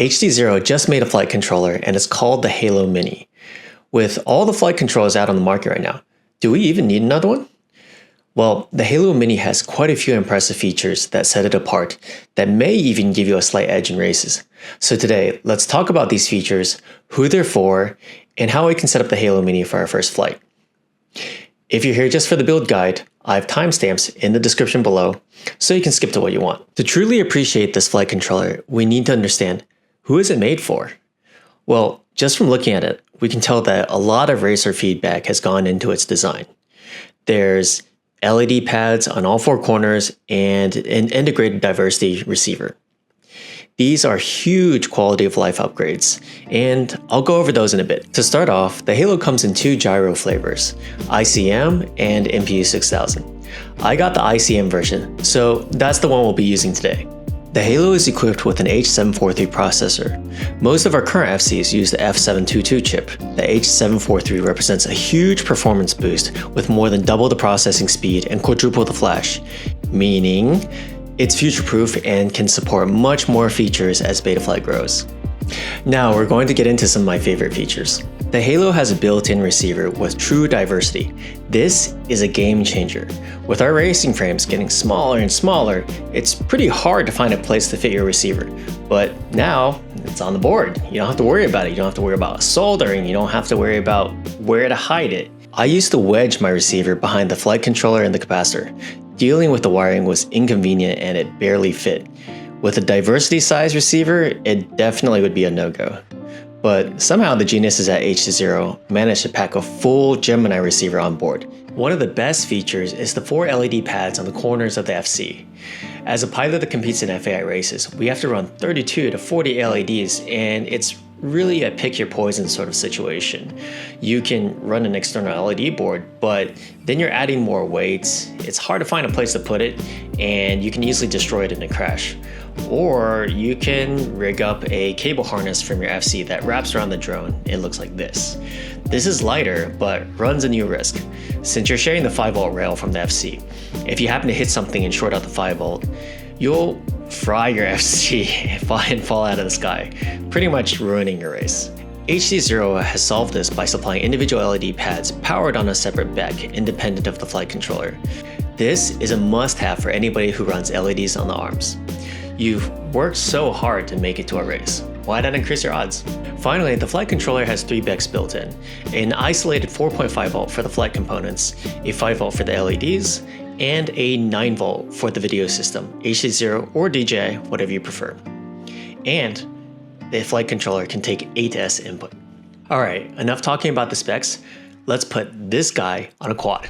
HDZero just made a flight controller and it's called the Halo Mini. With all the flight controllers out on the market right now, do we even need another one? Well, the Halo Mini has quite a few impressive features that set it apart that may even give you a slight edge in races. So today, let's talk about these features, who they're for, and how we can set up the Halo Mini for our first flight. If you're here just for the build guide, I have timestamps in the description below, so you can skip to what you want. To truly appreciate this flight controller, we need to understand, who is it made for? Well, just from looking at it, we can tell that a lot of racer feedback has gone into its design. There's LED pads on all four corners and an integrated diversity receiver. These are huge quality of life upgrades, and I'll go over those in a bit. To start off, the Halo comes in two gyro flavors, ICM and MPU 6000. I got the ICM version, so that's the one we'll be using today. The Halo is equipped with an H743 processor. Most of our current FCs use the F722 chip. The H743 represents a huge performance boost with more than double the processing speed and quadruple the flash, meaning it's future-proof and can support much more features as Betaflight grows. Now we're going to get into some of my favorite features. The Halo has a built-in receiver with true diversity. This is a game changer. With our racing frames getting smaller and smaller, it's pretty hard to find a place to fit your receiver. But now it's on the board. You don't have to worry about it. You don't have to worry about soldering. You don't have to worry about where to hide it. I used to wedge my receiver behind the flight controller and the capacitor. Dealing with the wiring was inconvenient and it barely fit. With a diversity size receiver, it definitely would be a no-go. But somehow the geniuses at HDZero managed to pack a full Gemini receiver on board. One of the best features is the 4 LED pads on the corners of the FC. As a pilot that competes in FAI races, we have to run 32 to 40 LEDs, and it's really a pick your poison sort of situation. You can run an external LED board, but then you're adding more weights. It's hard to find a place to put it, and you can easily destroy it in a crash. Or you can rig up a cable harness from your FC that wraps around the drone. It looks like this. This is lighter, but runs a new risk. Since you're sharing the 5V rail from the FC, if you happen to hit something and short out the 5V, you'll fry your FC and fall out of the sky, pretty much ruining your race. HDZero has solved this by supplying individual LED pads powered on a separate BEC independent of the flight controller. This is a must-have for anybody who runs LEDs on the arms. You've worked so hard to make it to a race. Why not increase your odds? Finally, the flight controller has 3 BECs built in, an isolated 4.5V for the flight components, a 5V for the LEDs, and a 9V for the video system, HDZero or DJI, whatever you prefer. And the flight controller can take 8S input. Alright, enough talking about the specs, let's put this guy on a quad.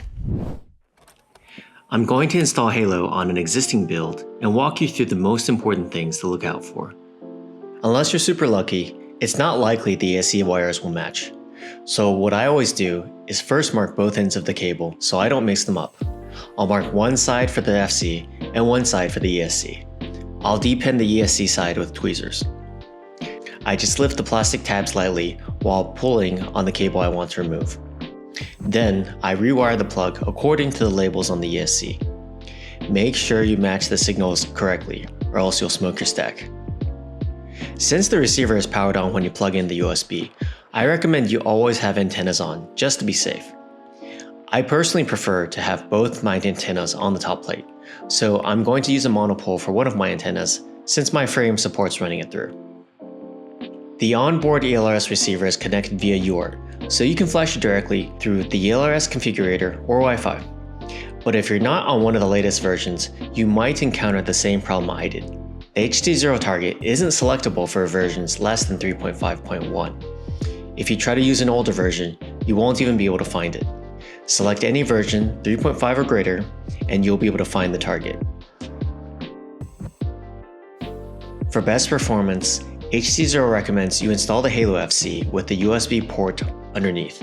I'm going to install Halo on an existing build and walk you through the most important things to look out for. Unless you're super lucky, it's not likely the ESC wires will match. So what I always do is first mark both ends of the cable so I don't mix them up. I'll mark one side for the FC and one side for the ESC. I'll depin the ESC side with tweezers. I just lift the plastic tab slightly while pulling on the cable I want to remove. Then I rewire the plug according to the labels on the ESC. Make sure you match the signals correctly or else you'll smoke your stack. Since the receiver is powered on when you plug in the USB, I recommend you always have antennas on just to be safe. I personally prefer to have both my antennas on the top plate, so I'm going to use a monopole for one of my antennas since my frame supports running it through. The onboard ELRS receiver is connected via UART, so you can flash it directly through the ELRS configurator or Wi-Fi. But if you're not on one of the latest versions, you might encounter the same problem I did. The HDZero target isn't selectable for versions less than 3.5.1. If you try to use an older version, you won't even be able to find it. Select any version 3.5 or greater, and you'll be able to find the target. For best performance, HDZero recommends you install the Halo FC with the USB port underneath.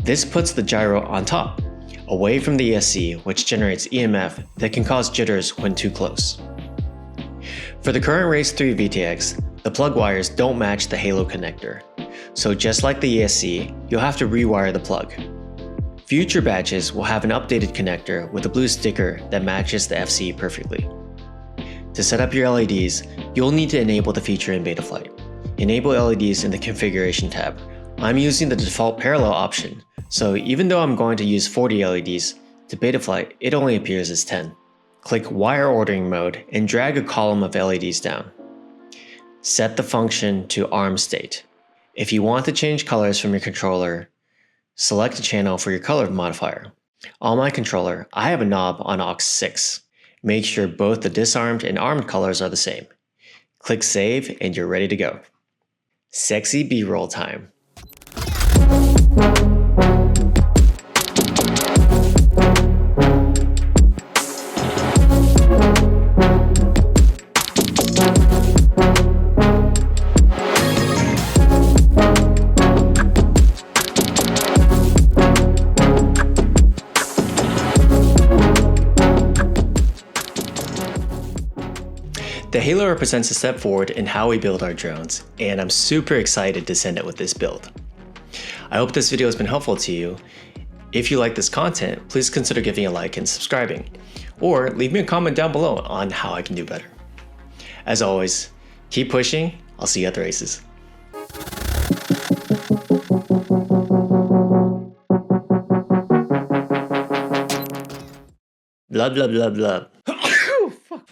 This puts the gyro on top, away from the ESC, which generates EMF that can cause jitters when too close. For the current Race 3 VTX, the plug wires don't match the Halo connector, so just like the ESC, you'll have to rewire the plug. Future batches will have an updated connector with a blue sticker that matches the FC perfectly. To set up your LEDs, you'll need to enable the feature in Betaflight. Enable LEDs in the configuration tab. I'm using the default parallel option, so even though I'm going to use 40 LEDs, to Betaflight it only appears as 10. Click wire ordering mode and drag a column of LEDs down. Set the function to ARM state. If you want to change colors from your controller, select a channel for your color modifier. On my controller, I have a knob on aux 6. Make sure both the disarmed and armed colors are the same. Click save and you're ready to go. Sexy B-roll time. The Halo represents a step forward in how we build our drones, and I'm super excited to send it with this build. I hope this video has been helpful to you. If you like this content, please consider giving a like and subscribing, or leave me a comment down below on how I can do better. As always, keep pushing. I'll see you at the races. Blah blah blah blah. Oh, fuck.